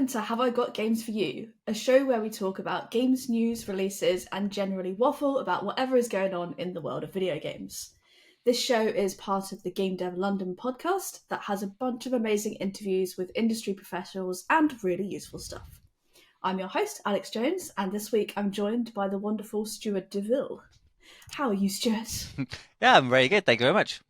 to Have I Got Games For You, a show where we talk about games, news, releases, and generally waffle about whatever is going on in the world of video games. This show is part of the Game Dev London podcast that has a bunch of amazing interviews with industry professionals and really useful stuff. I'm your host, Alyx Jones, and this week I'm joined by the wonderful Stuart De Ville. How are you, Stuart? Yeah, I'm very good. Thank you very much.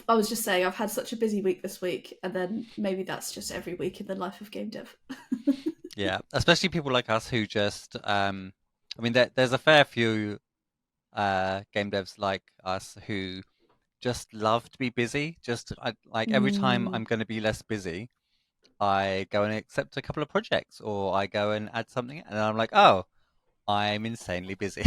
I was just saying, I've had such a busy week this week, and then maybe that's just every week in the life of game dev. Yeah, especially people like us who just, there's a fair few game devs like us who just love to be busy. Every time I'm going to be less busy, I go and accept a couple of projects, or I go and add something, and I'm like, oh, I'm insanely busy.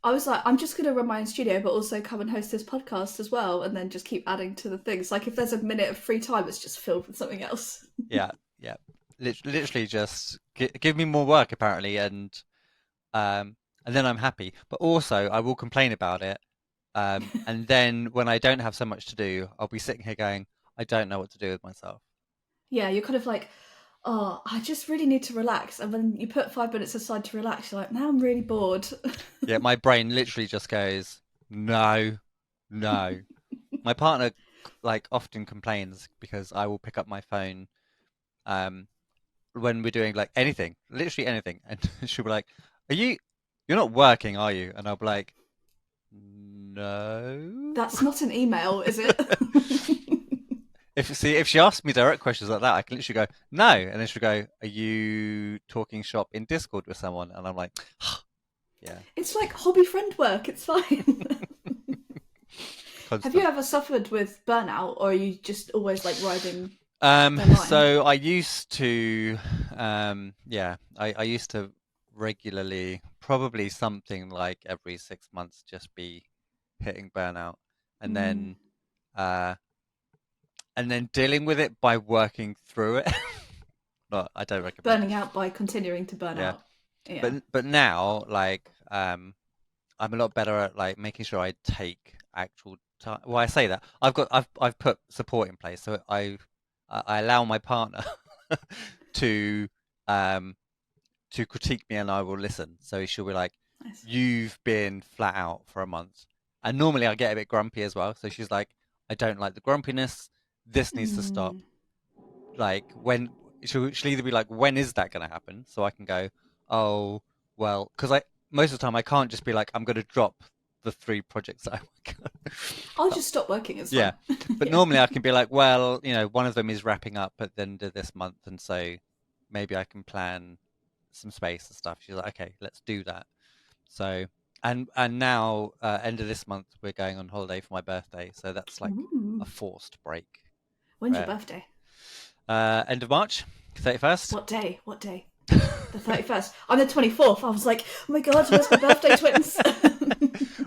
I was like, I'm just going to run my own studio, but also come and host this podcast as well, and then just keep adding to the things. Like, if there's a minute of free time, it's just filled with something else. Yeah. Literally just give me more work, apparently, and then I'm happy. But also, I will complain about it. And then when I don't have so much to do, I'll be sitting here going, I don't know what to do with myself. Yeah, you're kind of like, oh, I just really need to relax. And when you put 5 minutes aside to relax, you're like, now I'm really bored. Yeah, my brain literally just goes, no. My partner often complains because I will pick up my phone when we're doing anything, literally anything, and she'll be like, you're not working, are you? And I'll be like, no. That's not an email, is it? If she asks me direct questions like that, I can literally go, no, and then she'll go, are you talking shop in Discord with someone? And I'm like, yeah. It's like hobby friend work, it's fine. Have you ever suffered with burnout, or are you just always riding the line? So I used to, I used to regularly, probably something like every 6 months, just be hitting burnout, and then dealing with it by working through it. No, I don't recommend burning out by continuing to burn out. Yeah. But now, I'm a lot better at making sure I take actual time. Well, I say that I've put support in place, so I allow my partner to critique me, and I will listen. So she'll be like, nice. You've been flat out for a month, and normally I get a bit grumpy as well. So she's like, I don't like the grumpiness. This needs to stop. When she'll either be like, when is that going to happen? So I can go, oh, well, because most of the time I can't just be like, I'm going to drop the 3 projects that I work on. I'll just stop working as well. Yeah, but normally I can be like, well, one of them is wrapping up at the end of this month, and so maybe I can plan some space and stuff. She's like, okay, let's do that. So and now end of this month we're going on holiday for my birthday, so that's like a forced break. When's your birthday? End of March, 31st. What day? The 31st. I'm the 24th. I was like, oh my god, where's my birthday twins?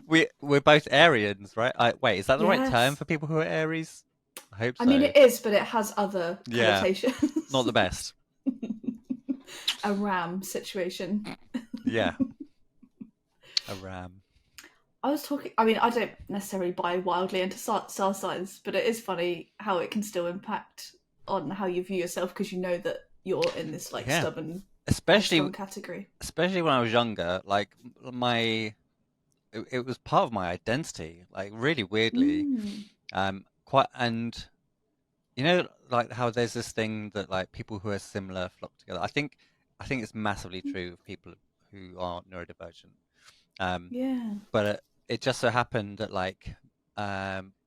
We're both Arians, right? Wait, is that the right term for people who are Aries? I hope so. I mean, it is, but it has other connotations. Not the best. A ram situation. Yeah. A ram. I was talking, I mean, I don't necessarily buy wildly into star signs, but it is funny how it can still impact on how you view yourself, because you know that you're in this stubborn, strong category. Especially when I was younger, it was part of my identity, really weirdly. And how there's this thing that people who are similar flock together. I think it's massively true of people who are neurodivergent. But it just so happened that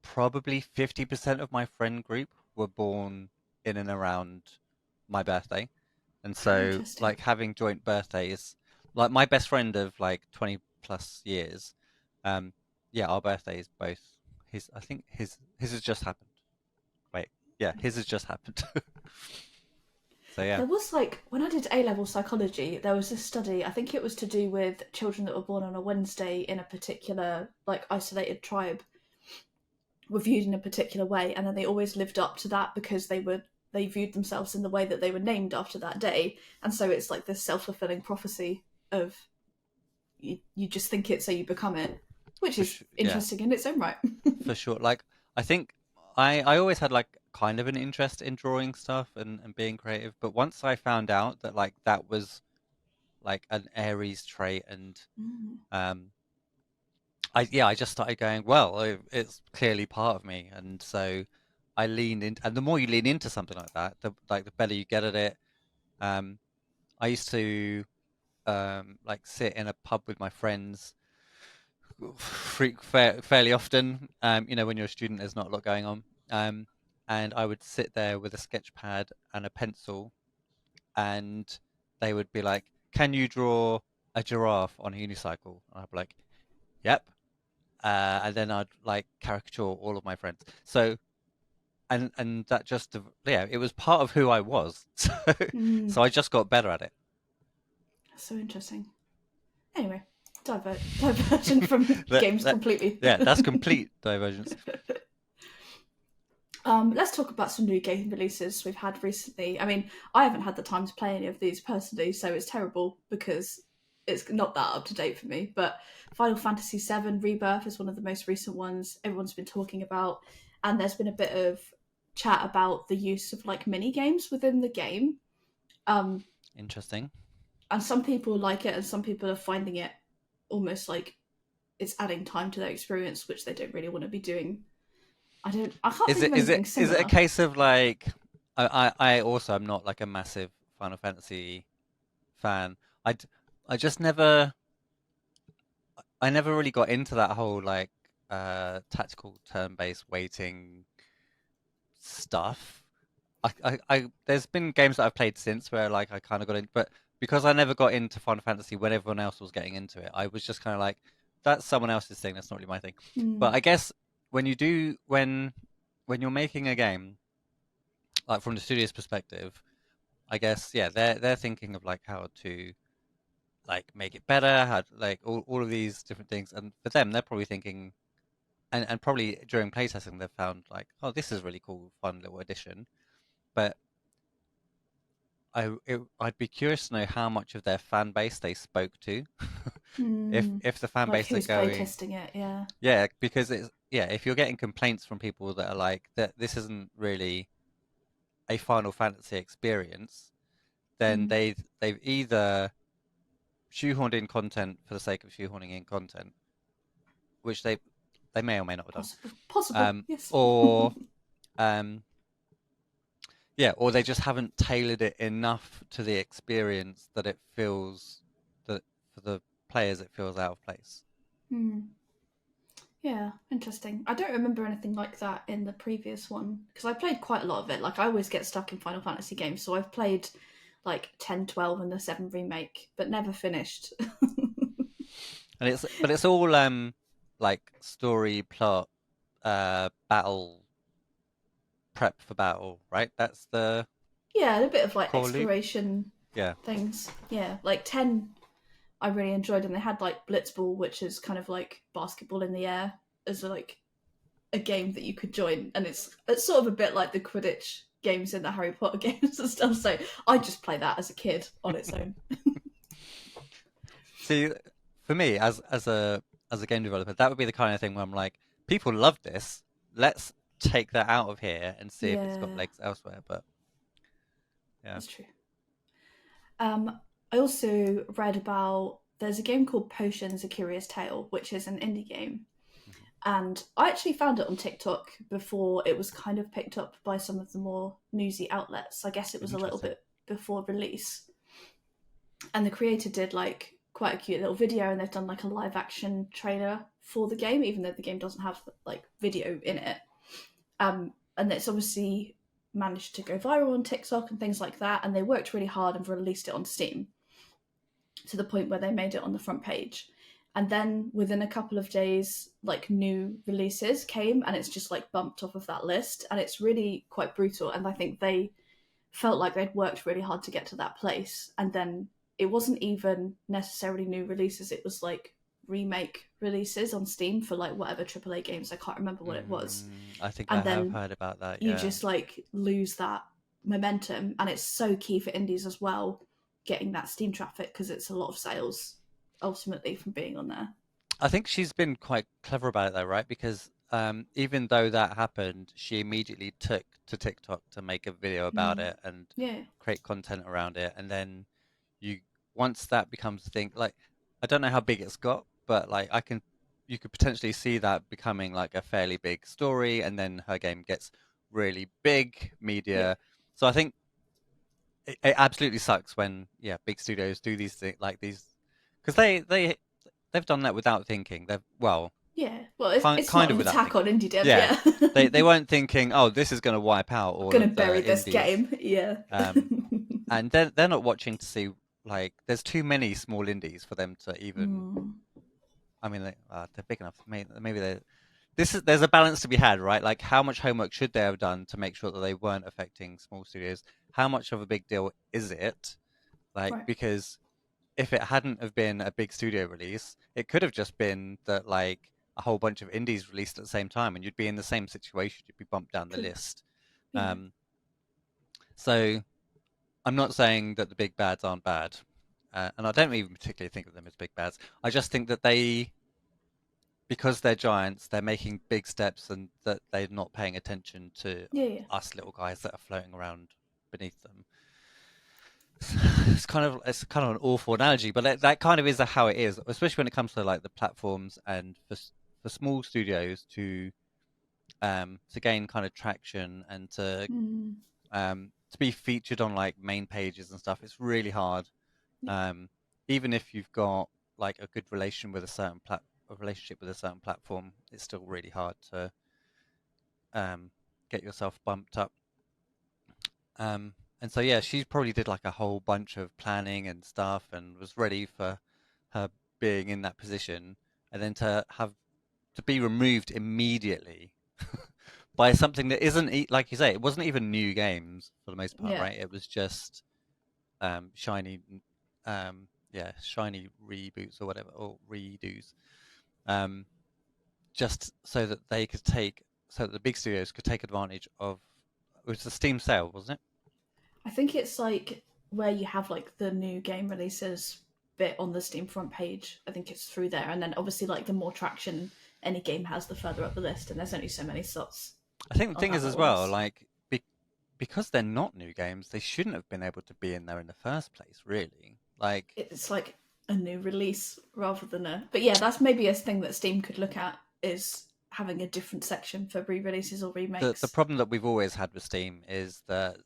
probably 50% of my friend group were born in and around my birthday, and so having joint birthdays, my best friend of 20 plus years, our birthday is both his. I think his has just happened. His has just happened. So yeah, there was when I did A-level psychology, there was this study, I think it was to do with children that were born on a Wednesday in a particular isolated tribe, were viewed in a particular way, and then they always lived up to that because they viewed themselves in the way that they were named after that day. And so it's this self-fulfilling prophecy of you just think it, so you become it, which is interesting in its own right. For sure. I think I always had kind of an interest in drawing stuff and being creative. But once I found out that like that was like an Aries trait, and um, I just started going, well, it's clearly part of me, and so I leaned in. And the more you lean into something like that, the better you get at it. Um, I used to like sit in a pub with my friends fairly often. When you're a student, there's not a lot going on. Um, and I would sit there with a sketch pad and a pencil, and they would be like, "Can you draw a giraffe on a unicycle?" And I'd be like, "Yep." And then I'd like caricature all of my friends. So and that just it was part of who I was. So I just got better at it. That's so interesting. Anyway, diversion from games completely. Yeah, that's complete divergence. Let's talk about some new game releases we've had recently. I mean, I haven't had the time to play any of these personally, so it's terrible because it's not that up to date for me. But Final Fantasy VII Rebirth is one of the most recent ones everyone's been talking about, and there's been a bit of chat about the use of like mini games within the game. Interesting. And some people like it, and some people are finding it almost like it's adding time to their experience, which they don't really want to be doing. I can't think of anything similar. Is it a case of like I also am not like a massive Final Fantasy fan. I just never really got into that whole like tactical turn-based waiting stuff. There's been games that I've played since where like I kind of got in, but because I never got into Final Fantasy when everyone else was getting into it, I was just kind of like, that's someone else's thing. That's not really my thing. But I guess when you're making a game, like from the studio's perspective, I guess they're thinking of like how to like make it better, how to, like all of these different things, and for them they're probably thinking, and probably during playtesting they've found like, oh, this is really cool, fun little addition. But I'd be curious to know how much of their fan base they spoke to. If the fan like base are who's going, playtesting it, yeah, because if you're getting complaints from people that are like that this isn't really a Final Fantasy experience, then they've either shoehorned in content for the sake of shoehorning in content, which they may or may not have done. Possible, yes. Or or they just haven't tailored it enough to the experience that it feels that for the players it feels out of place. Yeah, interesting. I don't remember anything like that in the previous one because I played quite a lot of it. Like I always get stuck in Final Fantasy games, so I've played like 10, 12 and the 7 remake, but never finished. And it's all like story, plot, battle, prep for battle, right? That's the a bit of like core loop. exploration things. Yeah, like 10 I really enjoyed, and they had like Blitzball, which is kind of like basketball in the air, as like a game that you could join, and it's sort of a bit like the Quidditch games in the Harry Potter games and stuff. So I just play that as a kid on its own. See, for me as a game developer, that would be the kind of thing where I'm like, people love this. Let's take that out of here and see if it's got legs elsewhere. But yeah, that's true. I also read about there's a game called Potions: A Curious Tale, which is an indie game. And I actually found it on TikTok before it was kind of picked up by some of the more newsy outlets. I guess it was a little bit before release. And the creator did like quite a cute little video, and they've done like a live action trailer for the game, even though the game doesn't have like video in it. And it's obviously managed to go viral on TikTok and things like that. And they worked really hard and released it on Steam to the point where they made it on the front page. And then within a couple of days, like new releases came, and it's just like bumped off of that list. And it's really quite brutal. And I think they felt like they'd worked really hard to get to that place. And then it wasn't even necessarily new releases. It was like remake releases on Steam for like whatever AAA games. I can't remember what it was. I think I have heard about that. You just like lose that momentum. And it's so key for indies as well, getting that Steam traffic, because it's a lot of sales ultimately from being on there. I think she's been quite clever about it though, right? Because even though that happened, she immediately took to TikTok to make a video about it and create content around it, and then you once that becomes a thing, like I don't know how big it's got, but like you could potentially see that becoming like a fairly big story, and then her game gets really big media. So I think it absolutely sucks when big studios do these things like these, because they've done that without thinking. Well, it's kind not of an without attack thinking. on indie devs. Yeah, they weren't thinking, oh, this is going to wipe out I'm all gonna of bury the this indies. game. And they're not watching to see, like, there's too many small indies for them to even. I mean, they're big enough. Maybe there's a balance to be had, right? Like, how much homework should they have done to make sure that they weren't affecting small studios? How much of a big deal is it? Like, because if it hadn't have been a big studio release, it could have just been that like a whole bunch of indies released at the same time, and you'd be in the same situation. You'd be bumped down the list. So I'm not saying that the big bads aren't bad, and I don't even particularly think of them as big bads. I just think that because they're giants, they're making big steps, and that they're not paying attention to us little guys that are floating around beneath them. It's kind of an awful analogy, but that kind of is how it is, especially when it comes to like the platforms, and for small studios to gain kind of traction and to be featured on like main pages and stuff. It's really hard, even if you've got like a good relationship with a certain platform. It's still really hard to get yourself bumped up. And so she probably did like a whole bunch of planning and stuff, and was ready for her being in that position, and then to be removed immediately by something that isn't, like you say, it wasn't even new games for the most part, right? It was just shiny reboots or whatever, or redos, just so that the big studios could take advantage of. It was the Steam sale, wasn't it? I think it's like where you have like the new game releases bit on the Steam front page. I think it's through there, and then obviously like the more traction any game has, the further up the list, and there's only so many slots. I think the thing is as well, like because they're not new games, they shouldn't have been able to be in there in the first place, really. Like it's like a new release rather than but yeah, that's maybe a thing that Steam could look at, is having a different section for re-releases or remakes. The problem that we've always had with Steam is that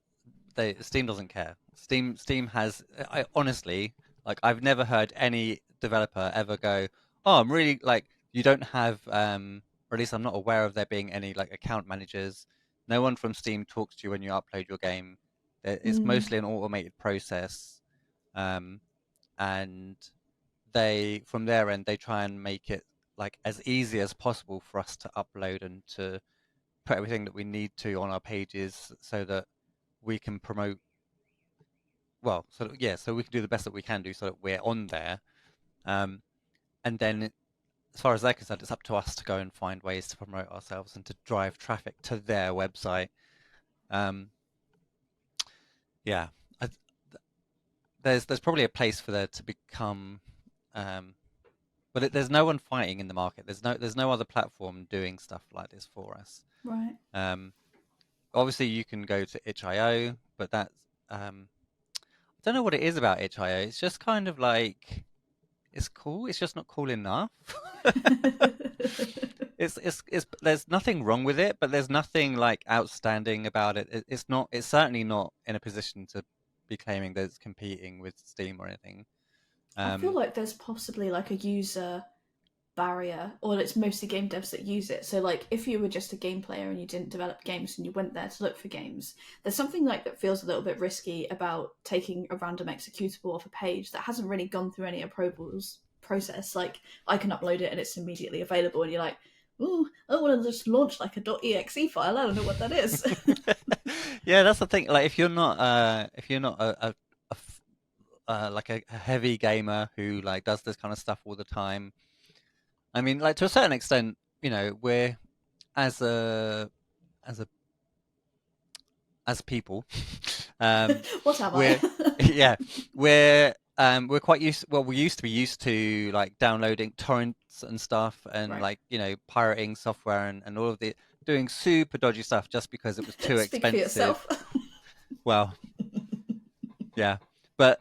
Steam doesn't care. Steam has, I honestly, like, I've never heard any developer ever go, oh, I'm really like, you don't have or at least I'm not aware of there being any like account managers. No one from Steam talks to you when you upload your game. It's mostly an automated process, and from their end they try and make it like as easy as possible for us to upload and to put everything that we need to on our pages, so that we can promote so we can do the best that we can do so that we're on there, and then as far as they're concerned, it's up to us to go and find ways to promote ourselves and to drive traffic to their website. Yeah, there's probably a place for there to become, but there's no one fighting in the market. There's no other platform doing stuff like this for us. Right. Obviously you can go to itch.io, but that's I don't know what it is about itch.io. It's just kind of like, it's cool. It's just not cool enough. It's there's nothing wrong with it, but there's nothing like outstanding about it. It's certainly not in a position to be claiming that it's competing with Steam or anything. I feel like there's possibly like a user barrier, or it's mostly game devs that use it. So like if you were just a game player and you didn't develop games and you went there to look for games, there's something like that feels a little bit risky about taking a random executable off a page that hasn't really gone through any approvals process. Like I can upload it and it's immediately available, and you're like, ooh, I want to just launch like a .exe file. I don't know what that is. Yeah, that's the thing. Like if you're not like a heavy gamer who like does this kind of stuff all the time, I mean, like to a certain extent, we're as people, What am we're I? we're quite used. Well, we used to be used to like downloading torrents and stuff, and Right. like pirating software and all of the. doing super dodgy stuff just because it was too Speak for expensive. yourself. Well, yeah, but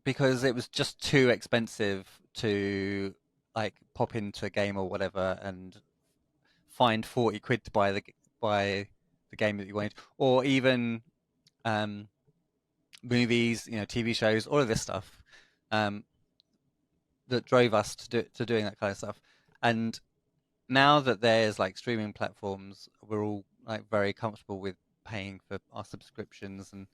because it was just too expensive to like pop into a game or whatever and find 40 quid to buy the game that you wanted, or even um, movies, TV shows, all of this stuff um, that drove us to doing that kind of stuff. And now that there's like streaming platforms, we're all like very comfortable with paying for our subscriptions and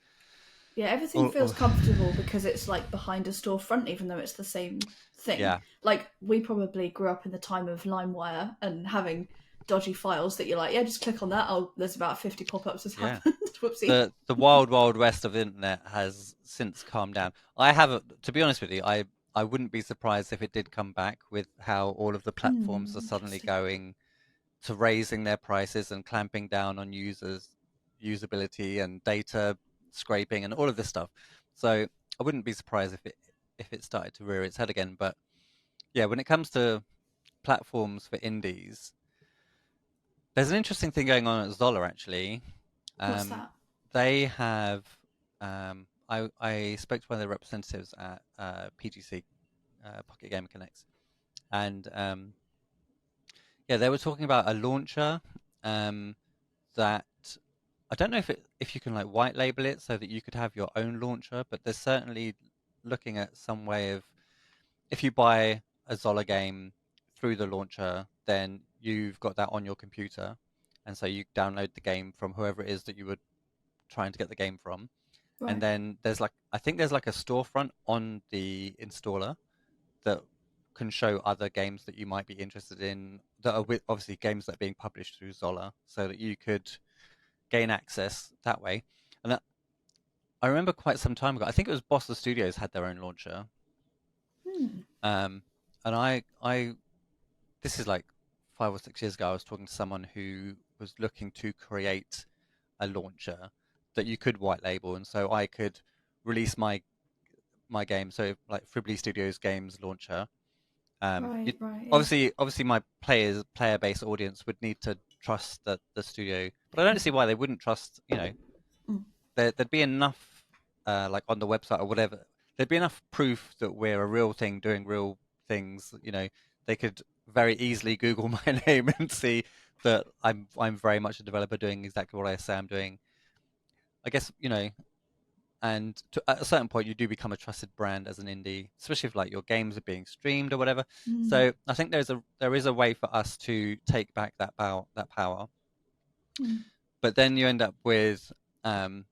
Yeah, everything all, feels comfortable because it's like behind a storefront, even though it's the same thing. yeah, Like, we probably grew up in the time of LimeWire and having dodgy files that you're like, yeah, just click on that. Oh, there's about 50 pop-ups has yeah. happened. Whoopsie. The wild west of the internet has since calmed down. I have, to be honest with you, I wouldn't be surprised if it did come back with how all of the platforms are suddenly Interesting. going to raising their prices and clamping down on users' usability and data scraping and all of this stuff. So I wouldn't be surprised if it started to rear its head again. But yeah, when it comes to platforms for indies, there's an interesting thing going on at Zola actually. What's Um, that? they have. I spoke to one of the representatives at PGC, Pocket Gamer Connects, and yeah, they were talking about a launcher that I don't know if you can like white label it so that you could have your own launcher, but there's certainly looking at some way of if you buy a Zola game through the launcher, then you've got that on your computer, and so you download the game from whoever it is that you were trying to get the game from, and Right. then there's like I think there's like a storefront on the installer that can show other games that you might be interested in that are obviously games that are being published through Zola, so that you could gain access that way. And I remember quite some time ago, I think it was Bossa Studios had their own launcher. Hmm. Um, and this is like 5 or 6 years ago, I was talking to someone who was looking to create a launcher that you could white label, and so I could release my game. So like Fribbly Studios games launcher. Right, right, yeah. Obviously, my player base audience would need to trust the studio, but I don't see why they wouldn't trust. Mm. There'd be enough, like on the website or whatever. There'd be enough proof that we're a real thing doing real things. They could very easily Google my name and see that I'm very much a developer doing exactly what I say I'm doing. I guess and at a certain point you do become a trusted brand as an indie, especially if like your games are being streamed or whatever. Mm. So I think there is a way for us to take back that power. Mm. But then you end up with um,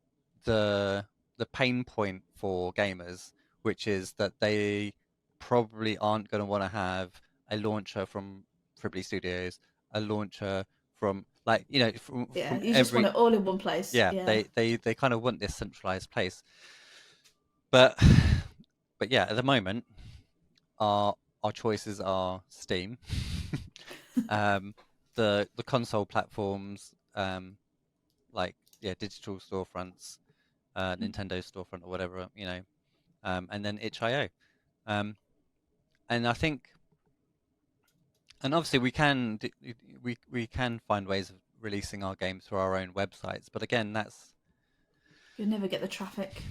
the pain point for gamers, which is that they probably aren't going to want to have a launcher from Fribbly Studios, a launcher from like Yeah, from you just want every it all in one place. yeah, Yeah. they kind of want this centralized place. But but yeah, at the moment, our choices are Steam, um, the console platforms, like yeah, digital storefronts, Nintendo storefront or whatever, and then itch.io. And I think, and obviously we can find ways of releasing our games through our own websites, but again, that's You'll never get the traffic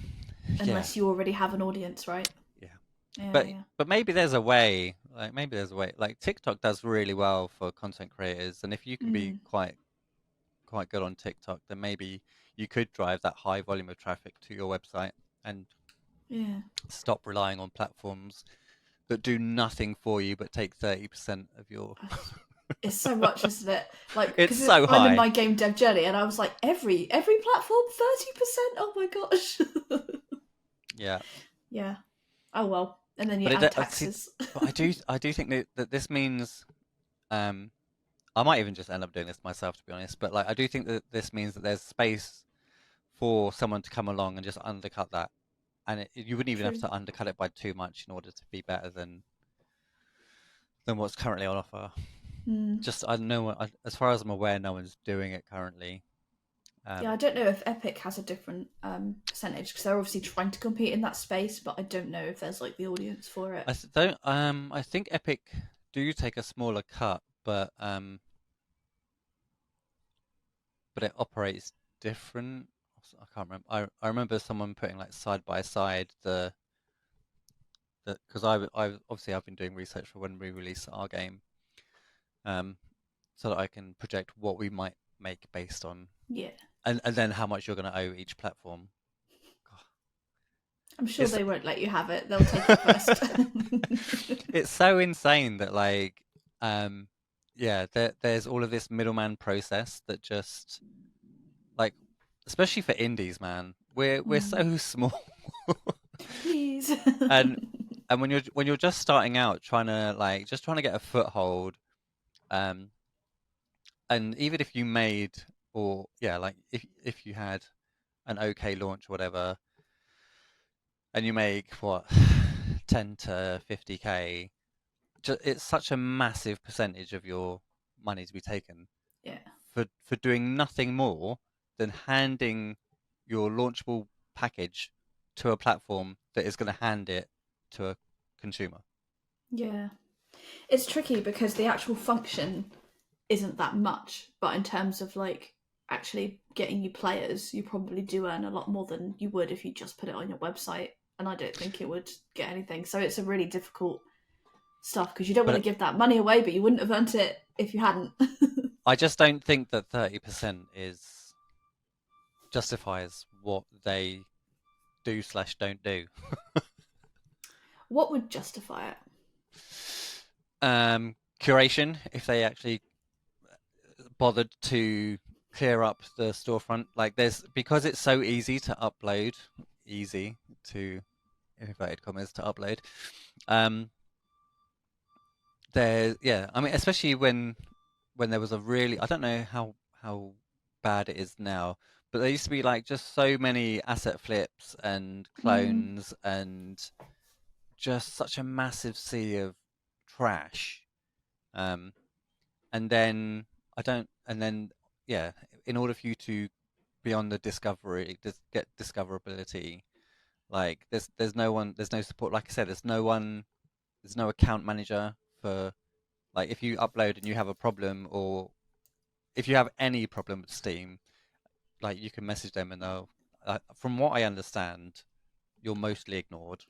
yeah, unless you already have an audience, right? yeah. Yeah, But yeah. maybe there's a way, like maybe there's a way, like TikTok does really well for content creators, and if you can be Mm. quite good on TikTok, then maybe you could drive that high volume of traffic to your website and Yeah. stop relying on platforms that do nothing for you but take 30% of your. It's so much, isn't it? Like, It's because so I'm in high. my game dev journey, and I was like, every platform, 30%. Oh my gosh. Yeah. Yeah. Oh well. And then you But add see, taxes. but I do think that this means um I might even just end up doing this myself to be honest, but like I do think that this means that there's space for someone to come along and just undercut that. And you wouldn't even have True. to undercut it by too much in order to be better than what's currently on offer. Mm. Just I know as far as I'm aware, no one's doing it currently. Yeah, I Um, don't know if Epic has a different percentage because they're obviously trying to compete in that space, but I don't know if there's like the audience for it. don't. I think Epic do take a smaller cut, but but it operates different. I can't remember. I remember someone putting like side by side the because I obviously I've been doing research for when we release our game, um, so that I can project what we might make based on, Yeah. and then how much you're going to owe each platform. I'm sure It's they won't let you have it. They'll take it first. it's so insane that like yeah, there's all of this middleman process that just like, especially for indies, man, we're so small. Please. and and when you're just starting out trying to like just trying to get a foothold, um and even if you made, or yeah, like if you had an okay launch or whatever, and you make what 10 to 50k, it's such a massive percentage of your money to be taken Yeah. for doing nothing more than handing your launchable package to a platform that is going to hand it to a consumer. Yeah. It's tricky because the actual function isn't that much, but in terms of like actually getting you players, you probably do earn a lot more than you would if you just put it on your website. And I don't think it would get anything. So it's a really difficult stuff because you don't want to But give that money away, but you wouldn't have earned it if you hadn't. I just don't think that 30% is justifies what they do slash don't do. What would justify it? Curation, if they actually bothered to clear up the storefront, like there's, because it's so easy to upload, easy to inverted commas to upload. Um, there, yeah, I mean, especially when there was a really, I don't know how bad it is now, but there used to be like just so many asset flips and clones and just such a massive sea of trash. Um, and then I don't, and then yeah, in order for you to be on the discovery, get discoverability, like there's no one, there's no support. Like I said, there's no one, there's no account manager for, like, if you upload and you have a problem, or if you have any problem with Steam, like you can message them and they'll. From what I understand, you're mostly ignored.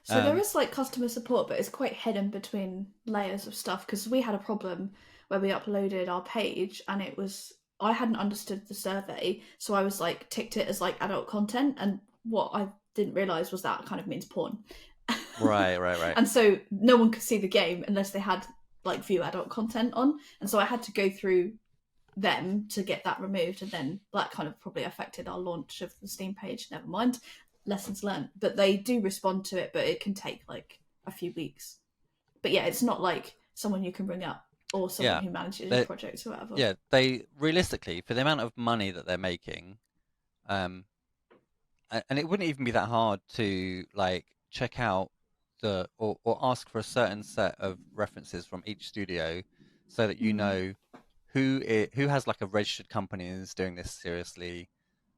So there um, is like customer support, but it's quite hidden between layers of stuff because we had a problem where we uploaded our page and it was I hadn't understood the survey, so I was like ticked it as like adult content, and what I didn't realize was that kind of means porn. right. And so no one could see the game unless they had like view adult content on, and so I had to go through them to get that removed, and then that kind of probably affected our launch of the Steam page. Never mind, lessons learned. But they do respond to it, but it can take like a few weeks. But yeah, it's not like someone you can bring up or someone Yeah. who manages your They, project or whatever. yeah, they realistically, for the amount of money that they're making, um, and it wouldn't even be that hard to like check out or ask for a certain set of references from each studio, so that you know who has like a registered company and is doing this seriously,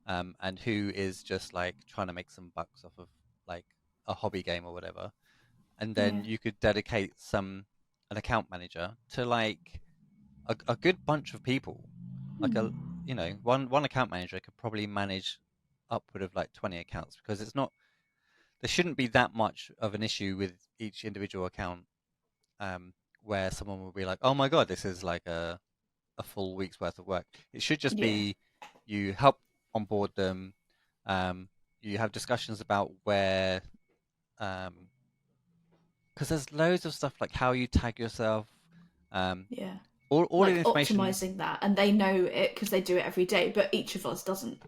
and who is just like trying to make some bucks off of like a hobby game or whatever. And Yeah. then you could dedicate an account manager to like a good bunch of people, like a, you know, one account manager could probably manage upward of like 20 accounts, because it's not, there shouldn't be that much of an issue with each individual account, um, where someone will be like, oh my god, this is like a full week's worth of work. It should just Yeah. be, you help onboard them, um, you have discussions about where, because there's loads of stuff like how you tag yourself, um, Yeah. all of the Like information. optimizing that, and they know it because they do it every day, but each of us doesn't.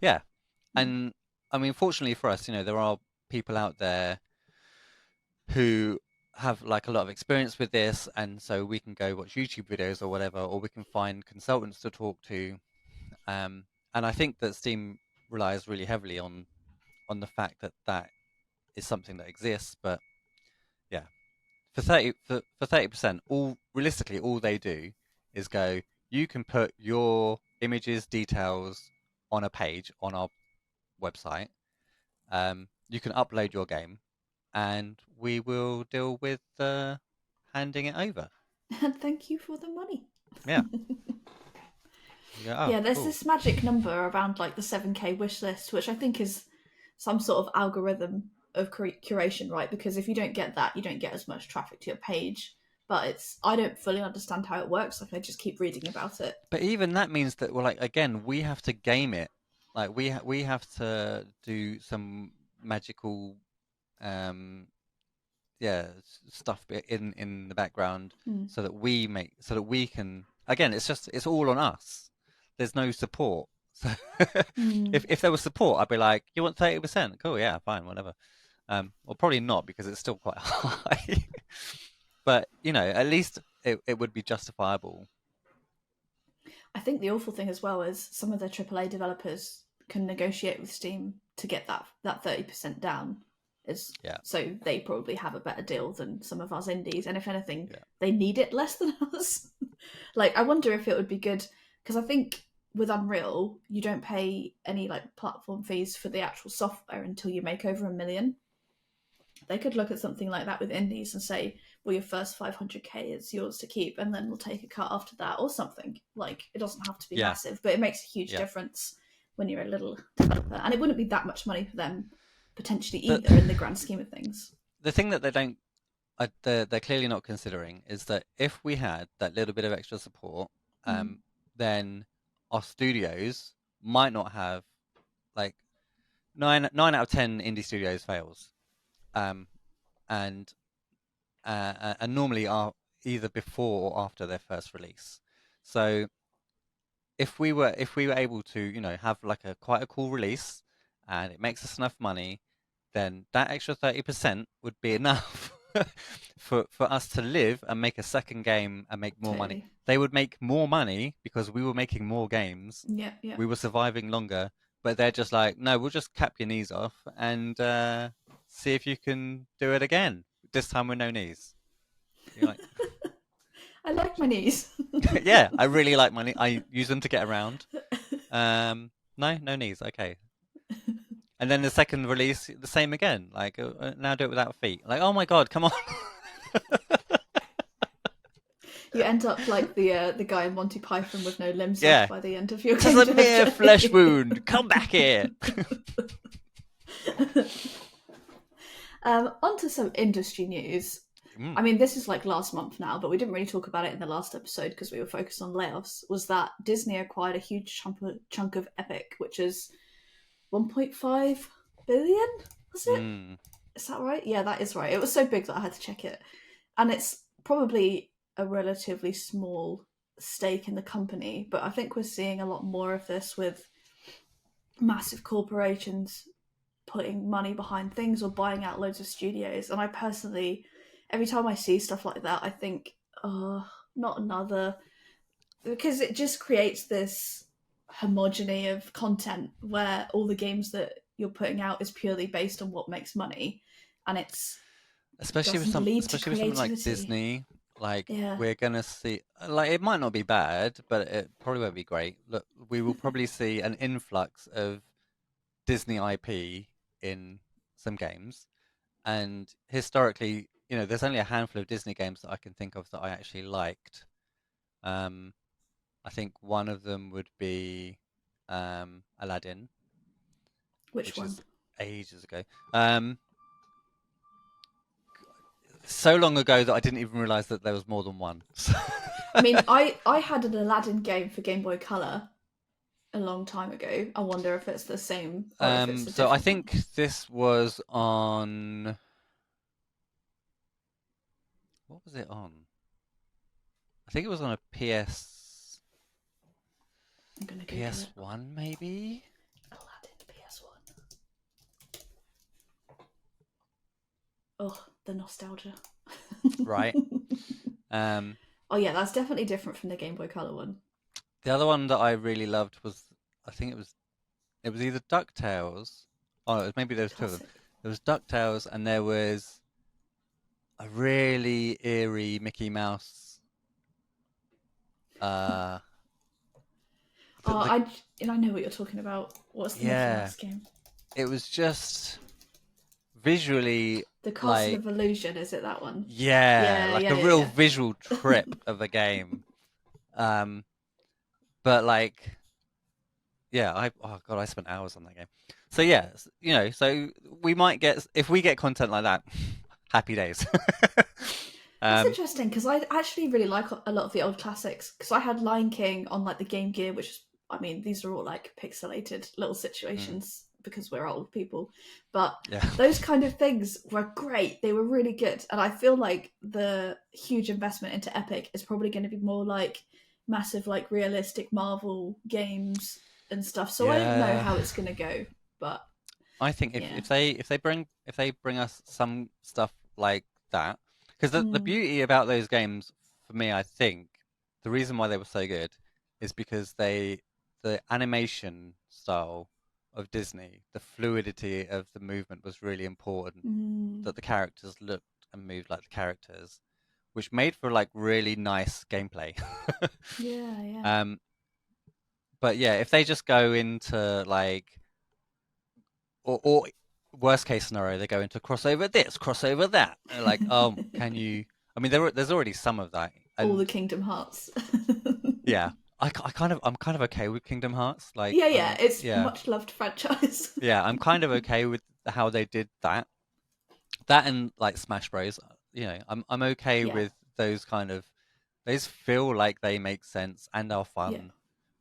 Yeah, and I mean, fortunately for us, you know, there are people out there who have like a lot of experience with this, and so we can go watch YouTube videos or whatever, or we can find consultants to talk to. And I think that Steam relies really heavily on the fact that that is something that exists. But yeah, for 30%, all realistically, all they do is go, you can put your images, details on a page on our website. You can upload your game, and we will deal with handing it over. And thank you for the money. Yeah. You go, oh, Yeah, there's cool. this magic number around like the 7K wish list, which I think is some sort of algorithm of curation, right? Because if you don't get that, you don't get as much traffic to your page. But I don't fully understand how it works. Like I just keep reading about it. But even that means that, well, like again, we have to game it. Like we have to do some magical, um, yeah, stuff in the background so that we can. Again, it's all on us. There's no support. So if there was support, I'd be like, you want 30%? Cool, yeah, fine, whatever. Well, probably not because it's still quite high. But at least it would be justifiable. I think the awful thing as well is some of the AAA developers can negotiate with Steam to get that 30% down. So they probably have a better deal than some of us indies, and if anything, they need it less than us. Like, I wonder if it would be good, because I think with Unreal, you don't pay any like platform fees for the actual software until you make over 1 million. They could look at something like that with indies and say, well, your first 500k is yours to keep, and then we'll take a cut after that, or something. Like, it doesn't have to be massive, but it makes a huge difference when you're a little developer, and it wouldn't be that much money for them potentially either in the grand scheme of things. The thing that they're clearly not considering is that if we had that little bit of extra support, then our studios might not have, like, nine out of 10 indie studios fails, and normally are either before or after their first release. So if we were able to have like quite a cool release and it makes us enough money, then that extra 30% would be enough for us to live and make a second game and make more money. They would make more money because we were making more games. Yeah. We were surviving longer, but they're just like, no, we'll just cap your knees off and see if you can do it again. This time with no knees. You're like, I like my knees. yeah, I really like my knees. I use them to get around. No knees. Okay. And then the second release, the same again. Like, now do it without feet. Like, oh my god, come on. You end up like the guy in Monty Python with no limbs left by the end of your game. It's a mere flesh wound. Come back here. On to some industry news. I mean, this is like last month now, but we didn't really talk about it in the last episode because we were focused on layoffs. Was that Disney acquired a huge chunk of Epic, which is 1.5 billion? Was it? Is that right? Yeah, that is right. It was so big that I had to check it, and it's probably a relatively small stake in the company, but I think we're seeing a lot more of this with massive corporations putting money behind things or buying out loads of studios. And I personally, every time I see stuff like that, I think, oh, not another, because it just creates this homogeny of content where all the games that you're putting out is purely based on what makes money, and it's especially with something like Disney. Like, we're gonna see, like, it might not be bad, but it probably won't be great. Look, we will probably see an influx of Disney IP in some games, and historically, there's only a handful of Disney games that I can think of that I actually liked. I think one of them would be Aladdin, which one? is ages ago. So long ago that I didn't even realize that there was more than one. I mean, I had an Aladdin game for Game Boy Color a long time ago. I wonder if it's the same. Or if it's a so I think this was on. What was it on? I think it was on a PS1, maybe. Aladdin PS1. Oh, the nostalgia. Right. Oh yeah, that's definitely different from the Game Boy Color one. The other one that I really loved was, I think it was either DuckTales. Oh, maybe there was two of them. There was DuckTales, and there was a really eerie Mickey Mouse. I know what you're talking about. What's the Mickey Mouse game? It was just visually the Castle of Illusion. Is it that one? Yeah, a real visual trip of a game. But like, yeah, oh god, I spent hours on that game. So yeah, so we might get, if we get content like that, happy days. That's um, interesting because I actually really like a lot of the old classics because I had Lion King on like the Game Gear, which is, I mean, these are all like pixelated little mm, situations because we're old people, but yeah, those kind of things were great. They were really good, and I feel like the huge investment into Epic is probably going to be more like massive, like realistic Marvel games and stuff. So I don't know yeah. how it's going to go, but I think yeah. if they bring us some stuff like that, because the Mm, beauty about those games for me, I think, the reason why they were so good is because the animation style of Disney, the fluidity of the movement was really important. mm, That the characters looked and moved like the characters, which made for like really nice gameplay. yeah, yeah. um, but yeah, if they just go into like or worst case scenario, they go into crossover this, crossover that. And like, can you? I mean, there's already some of that, All the and Kingdom Hearts. yeah, I'm kind of okay with Kingdom Hearts. Like, Yeah, yeah, it's yeah, much loved franchise. yeah, I'm kind of okay with how they did that. That and like Smash Bros. I'm okay Yeah, with those kind of. Those feel like they make sense and are yeah, fun.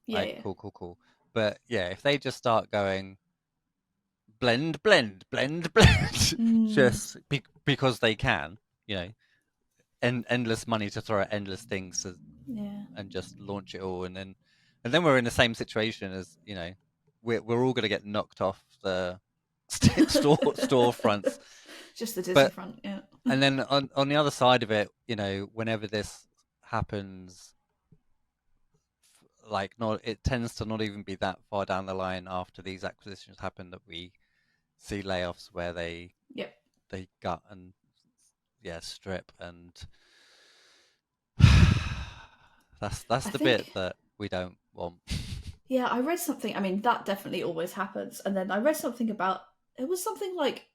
yeah, Like, yeah. cool, cool, cool. But yeah, if they just start going blend, blend, blend, blend, Mm, just because they can, you know, and endless money to throw at endless things yeah. and just launch it all, and then we're in the same situation as we're all going to get knocked off the storefronts. Just the Disney But front, yeah. and then on the other side of it, whenever this happens, like not it tends to not even be that far down the line after these acquisitions happen that we see layoffs where Yep. they gut and yeah strip and that's I the bit think, that we don't want. yeah, I read something. I mean, that definitely always happens. And then I read something about it was something like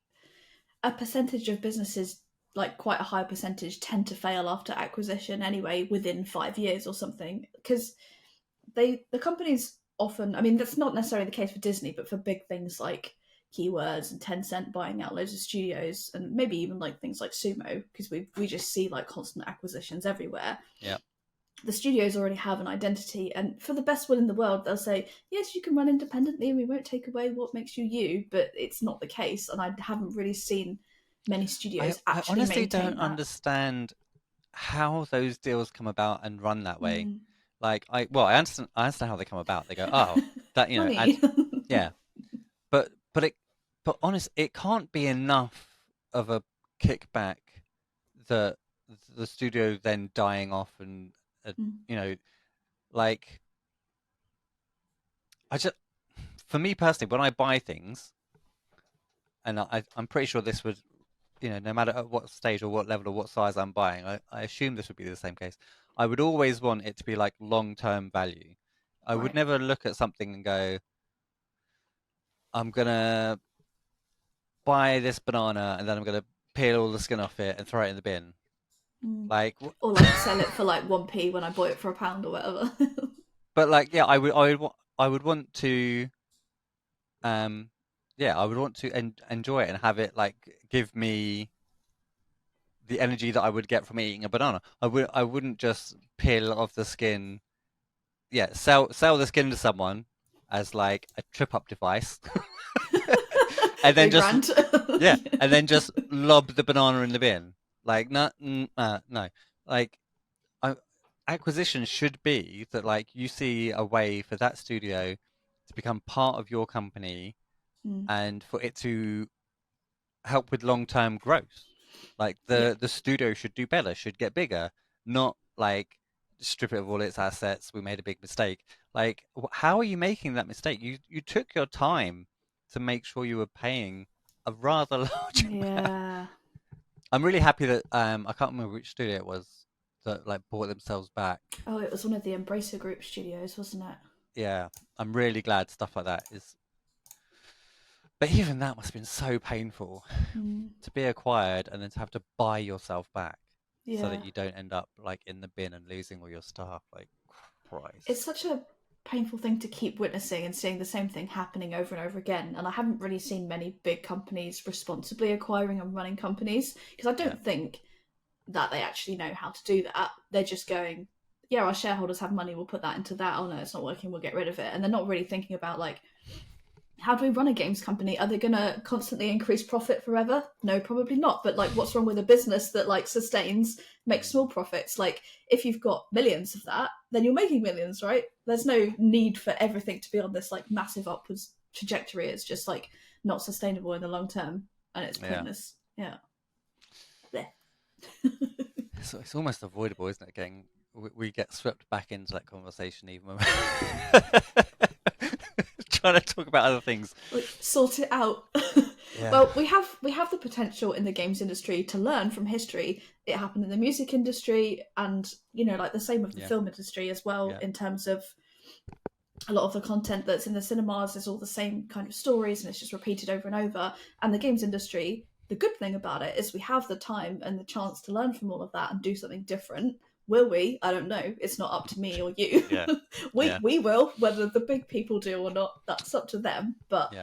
a percentage of businesses, like quite a high percentage, tend to fail after acquisition anyway within 5 years or something. Because the companies often, I mean, that's not necessarily the case for Disney, but for big things like Keywords and Tencent buying out loads of studios, and maybe even like things like Sumo, because we just see like constant acquisitions everywhere. Yeah, The studios already have an identity, and for the best will in the world, they'll say, yes, you can run independently and we won't take away what makes you you, but it's not the case, and I haven't really seen many I studios I actually honestly maintain don't that. understand how those deals come about and run that way. Mm. Like I understand how they come about. They go, oh, that add Money. yeah, but it can't be enough of a kickback that the studio then dying off and Mm. you know like I just for me personally when I buy things and I'm pretty sure this would no matter at what stage or what level or what size I'm buying I assume this would be the same case. I would always want it to be like long-term value. I would Right. never look at something and go I'm gonna buy this banana and then I'm gonna peel all the skin off it and throw it in the bin. Mm. Like, Or like sell it for like 1p when I bought it for £1 or whatever. but like, yeah, I would want to, um, yeah, I would want to enjoy it and have it like give me the energy that I would get from eating a banana. I wouldn't just peel off the skin. Yeah, sell the skin to someone as like a trip up device, and then just Rebrand. yeah, and then just lob the banana in the bin. Like, no, no, like I, acquisition should be that like you see a way for that studio to become part of your company Mm. and for it to help with long-term growth. Like Yeah. the studio should do better, should get bigger, not like strip it of all its assets. We made a big mistake. Like, how are you making that mistake? You took your time to make sure you were paying a rather large amount. Yeah. I'm really happy that I can't remember which studio it was that like bought themselves back. Oh, it was one of the Embracer Group studios, wasn't it? Yeah, I'm really glad stuff like that is. But even that must have been so painful Mm. to be acquired and then to have to buy yourself back so Yeah. that you don't end up like in the bin and losing all your stuff. Like It's Christ. such a painful thing to keep witnessing and seeing the same thing happening over and over again. And I haven't really seen many big companies responsibly acquiring and running companies, because I don't think that they actually know how to do that. They're just going, yeah, our shareholders have money, we'll put that into that. Oh no, it's not working, we'll get rid of it. And they're not really thinking about, like, how do we run a games company? Are they going to constantly increase profit forever? No, probably not. But like, what's wrong with a business that like sustains, makes small profits? Like, if you've got millions of that, then you're making millions, right? There's no need for everything to be on this like massive upwards trajectory. It's just like not sustainable in the long term, and it's pointless. Yeah. So it's almost avoidable, isn't it? We get swept back into that conversation even when trying to talk about other things. Like, sort it out. Well, we have the potential in the games industry to learn from history. It happened in the music industry, and like the same with the film industry as well, in terms of a lot of the content that's in the cinemas is all the same kind of stories and it's just repeated over and over. And the games industry, the good thing about it is we have the time and the chance to learn from all of that and do something different. Will we? I don't know. It's not up to me or you. We will. Whether the big people do or not, that's up to them. But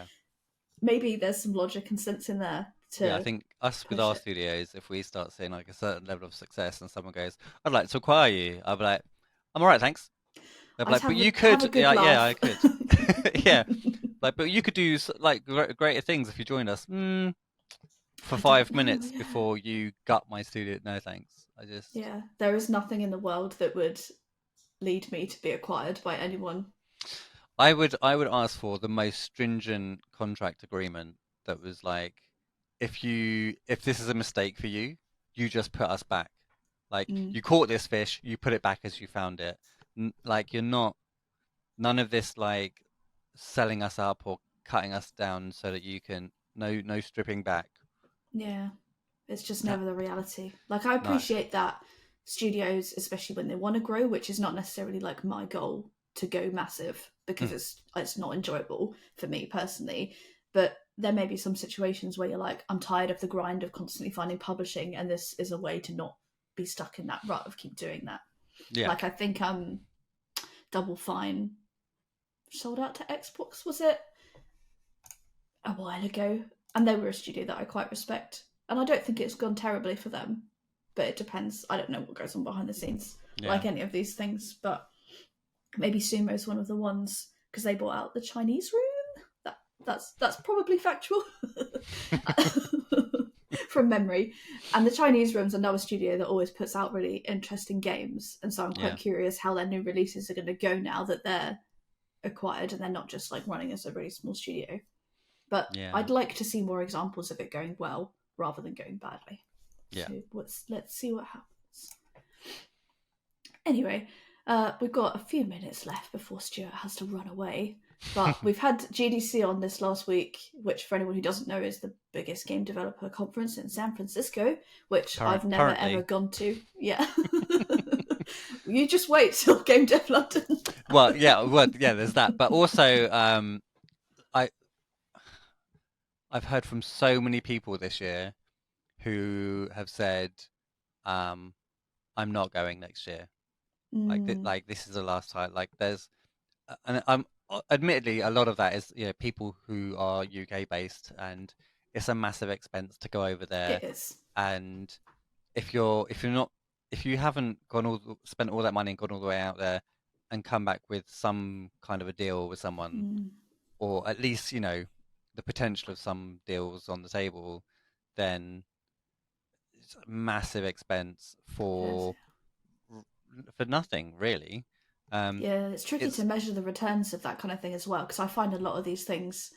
maybe there's some logic and sense in there. I think us with our studios, if we start seeing like a certain level of success and someone goes, I'd like to acquire you, I'll be like, I'm all right, thanks. They'll be like, but you could, yeah, I could. Yeah. Like, but you could do like greater things if you joined us. For 5 minutes before you gut my studio. No, thanks. There is nothing in the world that would lead me to be acquired by anyone. I would ask for the most stringent contract agreement that was like, if this is a mistake for you, you just put us back. Like, you caught this fish, you put it back as you found it. Like, you're not, none of this like selling us up or cutting us down so that you can, no stripping back. Yeah, it's just never the reality. Like, I appreciate that studios, especially when they want to grow, which is not necessarily like my goal to go massive, because it's not enjoyable for me personally. But there may be some situations where you're like, I'm tired of the grind of constantly finding publishing, and this is a way to not be stuck in that rut of keep doing that. Yeah. Like, I think Double Fine sold out to Xbox, was it? A while ago. And they were a studio that I quite respect. And I don't think it's gone terribly for them. But it depends. I don't know what goes on behind the scenes, like any of these things. But maybe Sumo's one of the ones, because they bought out the Chinese room. That's probably factual from memory. And the Chinese room's another studio that always puts out really interesting games. And so I'm quite curious how their new releases are going to go now that they're acquired and they're not just like running as a really small studio. But I'd like to see more examples of it going well rather than going badly. Yeah. So let's see what happens. Anyway, we've got a few minutes left before Stuart has to run away. But we've had GDC on this last week, which for anyone who doesn't know is the biggest game developer conference in San Francisco, which I've never ever gone to. Yeah. You just wait till Game Dev London. Well, there's that. But also, I've heard from so many people this year who have said, I'm not going next year. Like this is the last time. Like there's, and admittedly a lot of that is people who are UK based, and it's a massive expense to go over there. It is. And if you haven't spent all that money and gone all the way out there and come back with some kind of a deal with someone, or at least the potential of some deals on the table, then it's a massive expense for nothing, really. It's tricky to measure the returns of that kind of thing as well, because I find a lot of these things,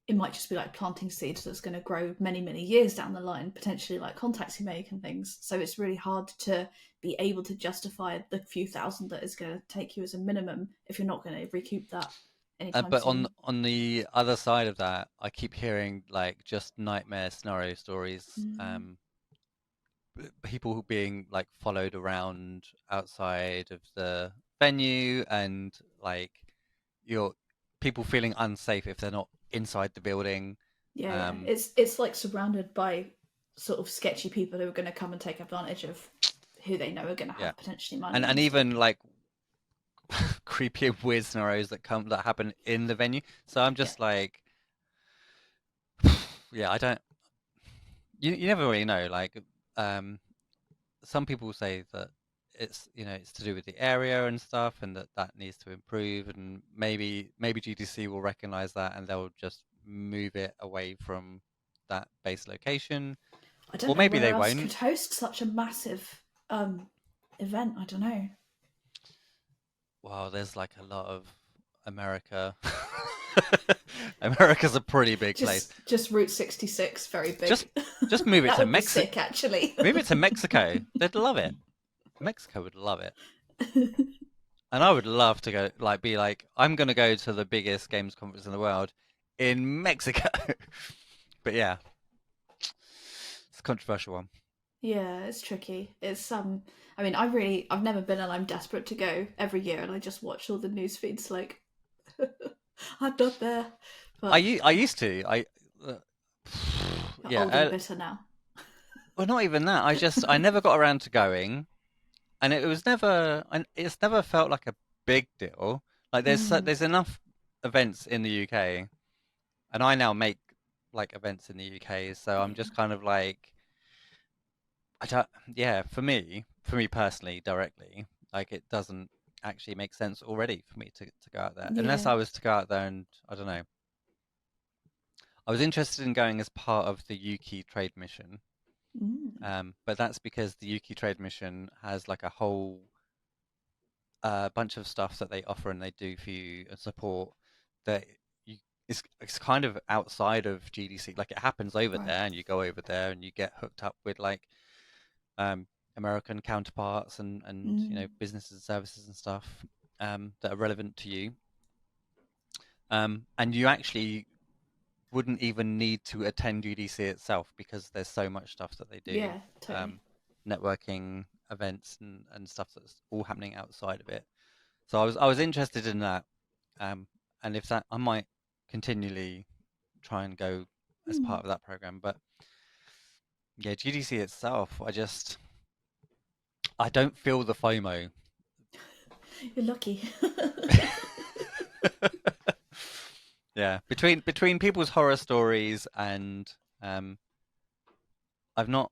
it might just be like planting seeds that's going to grow many, many years down the line, potentially like contacts you make and things. So it's really hard to be able to justify the few thousand that is going to take you as a minimum if you're not going to recoup that. But on the other side of that, I keep hearing like just nightmare scenario stories. People being like followed around outside of the venue, and like people feeling unsafe if they're not inside the building. It's like surrounded by sort of sketchy people who are going to come and take advantage of who they know are going to have potentially money. And even like creepy and weird scenarios that happen in the venue. So I'm just like, yeah, I don't. You never really know. Like, um, some people say that it's to do with the area and stuff, and that needs to improve, and maybe GDC will recognize that and they'll just move it away from that base location, I don't or know maybe where they else won't. could host such a massive event. I don't know. Well, there's like a lot of America. America's a pretty big place. Just Route 66, very Just big. just move it That to would be Mexico. sick, actually. Move it to Mexico. They'd love it. Mexico would love it. And I would love to go, be like, I'm gonna go to the biggest games conference in the world in Mexico. But yeah, it's a controversial one. Yeah, it's tricky. It's I mean, I've never been, and I'm desperate to go every year, and I just watch all the news feeds like I'm not there. But I used to. Uh, you're yeah. old and bitter now. Well, not even that. I never got around to going, and it's never felt like a big deal. Like there's enough events in the UK, and I now make like events in the UK, so I'm just kind of like, I don't, yeah, for me personally, directly, like it doesn't actually make sense already for me to go out there, unless Yeah. I was to go out there and I don't know. I was interested in going as part of the Yuki trade mission, Mm. but that's because the Yuki trade mission has like a whole bunch of stuff that they offer and they do for you and support that you it's kind of outside of GDC. Like it happens over Right. there, and you go over there and you get hooked up with like um, American counterparts and businesses and services and stuff that are relevant to you. And you actually wouldn't even need to attend GDC itself because there's so much stuff that they do, Yeah, totally. networking events and stuff that's all happening outside of it. So I was interested in that, and if that I might continually try and go as Mm. part of that program. But yeah, GDC itself, I don't feel the FOMO. You're lucky. Yeah, between people's horror stories and um, I've not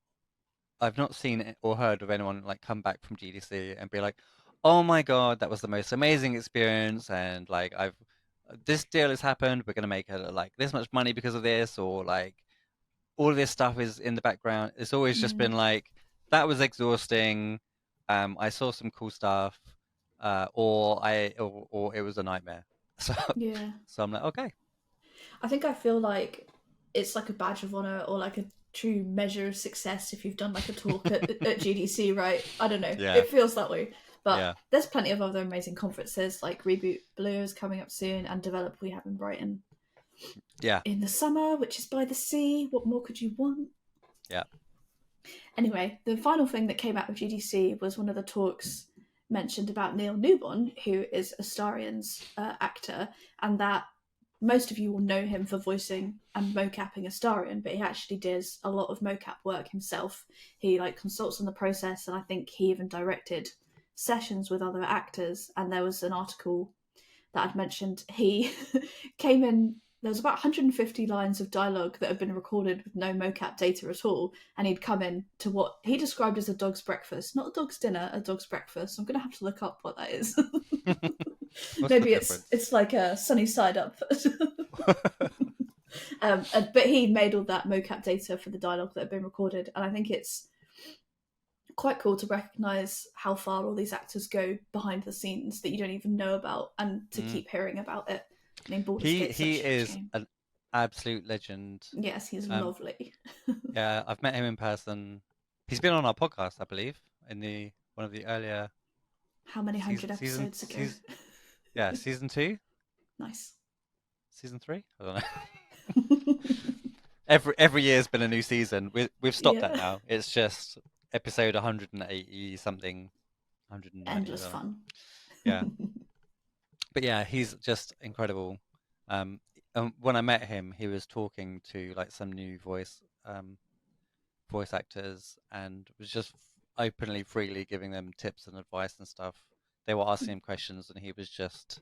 I've not seen or heard of anyone like come back from GDC and be like, "Oh my God, that was the most amazing experience," and like I've this deal has happened. We're gonna make like this much money because of this, or like all of this stuff is in the background. It's always just Mm. been like that was exhausting. I saw some cool stuff, or it was a nightmare. So Yeah. so I'm like, okay, I think I feel like it's like a badge of honor or like a true measure of success if you've done like a talk at GDC, right? I don't know. yeah, It feels that way. But yeah, there's plenty of other amazing conferences like Reboot Blue is coming up soon and Develop we have in Brighton yeah, in the summer, which is by the sea. What more could you want? yeah. Anyway, the final thing that came out of GDC was one of the talks mentioned about Neil Newbon, who is Astarion's actor, and that most of you will know him for voicing and mocapping Astarion, but he actually does a lot of mocap work himself. He like consults on the process, and I think he even directed sessions with other actors. And there was an article that I'd mentioned. He came in. There was about 150 lines of dialogue that had been recorded with no mocap data at all, and he'd come in to what he described as a dog's breakfast, not a dog's dinner, a dog's breakfast. I'm going to have to look up what that is. What's the Maybe difference? it's like a sunny side up. But he made all that mocap data for the dialogue that had been recorded, and I think it's quite cool to recognise how far all these actors go behind the scenes that you don't even know about, and to Mm. keep hearing about it. I mean, Baldur's He Gate's such he a huge is game. an absolute legend. Yes, he's Um, lovely. yeah, I've met him in person. He's been on our podcast, I believe, in the one of the earlier How many hundred episodes ago? yeah, season 2, Nice. season 3. I don't know. Every year's been a new season. We've stopped that Yeah. now. It's just episode 180 something, 190. I Endless don't know. fun. Yeah, but yeah, he's just incredible. Um, when I met him, he was talking to like some new voice actors and was just openly, freely giving them tips and advice and stuff. they were asking him questions, and he was just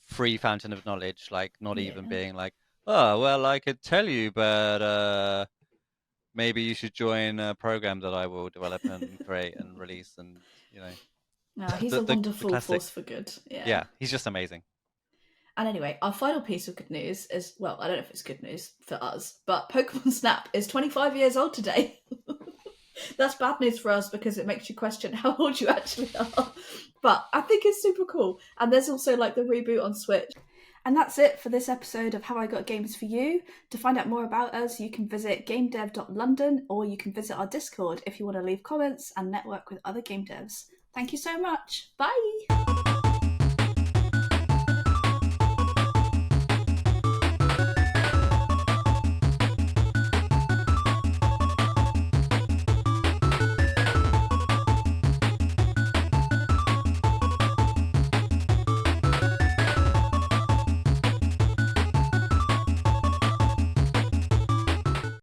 free fountain of knowledge, like not even Yeah. being like, oh well, I could tell you, but maybe you should join a program that I will develop and create and release, and No, he's a the wonderful classic. force for good. Yeah. Yeah, he's just amazing. And anyway, our final piece of good news is, well, I don't know if it's good news for us, but Pokemon Snap is 25 years old today. That's bad news for us because it makes you question how old you actually are. But I think it's super cool. And there's also like the reboot on Switch. And that's it for this episode of How I Got Games for You. To find out more about us, you can visit gamedev.london, or you can visit our Discord if you want to leave comments and network with other game devs. Thank you so much. Bye!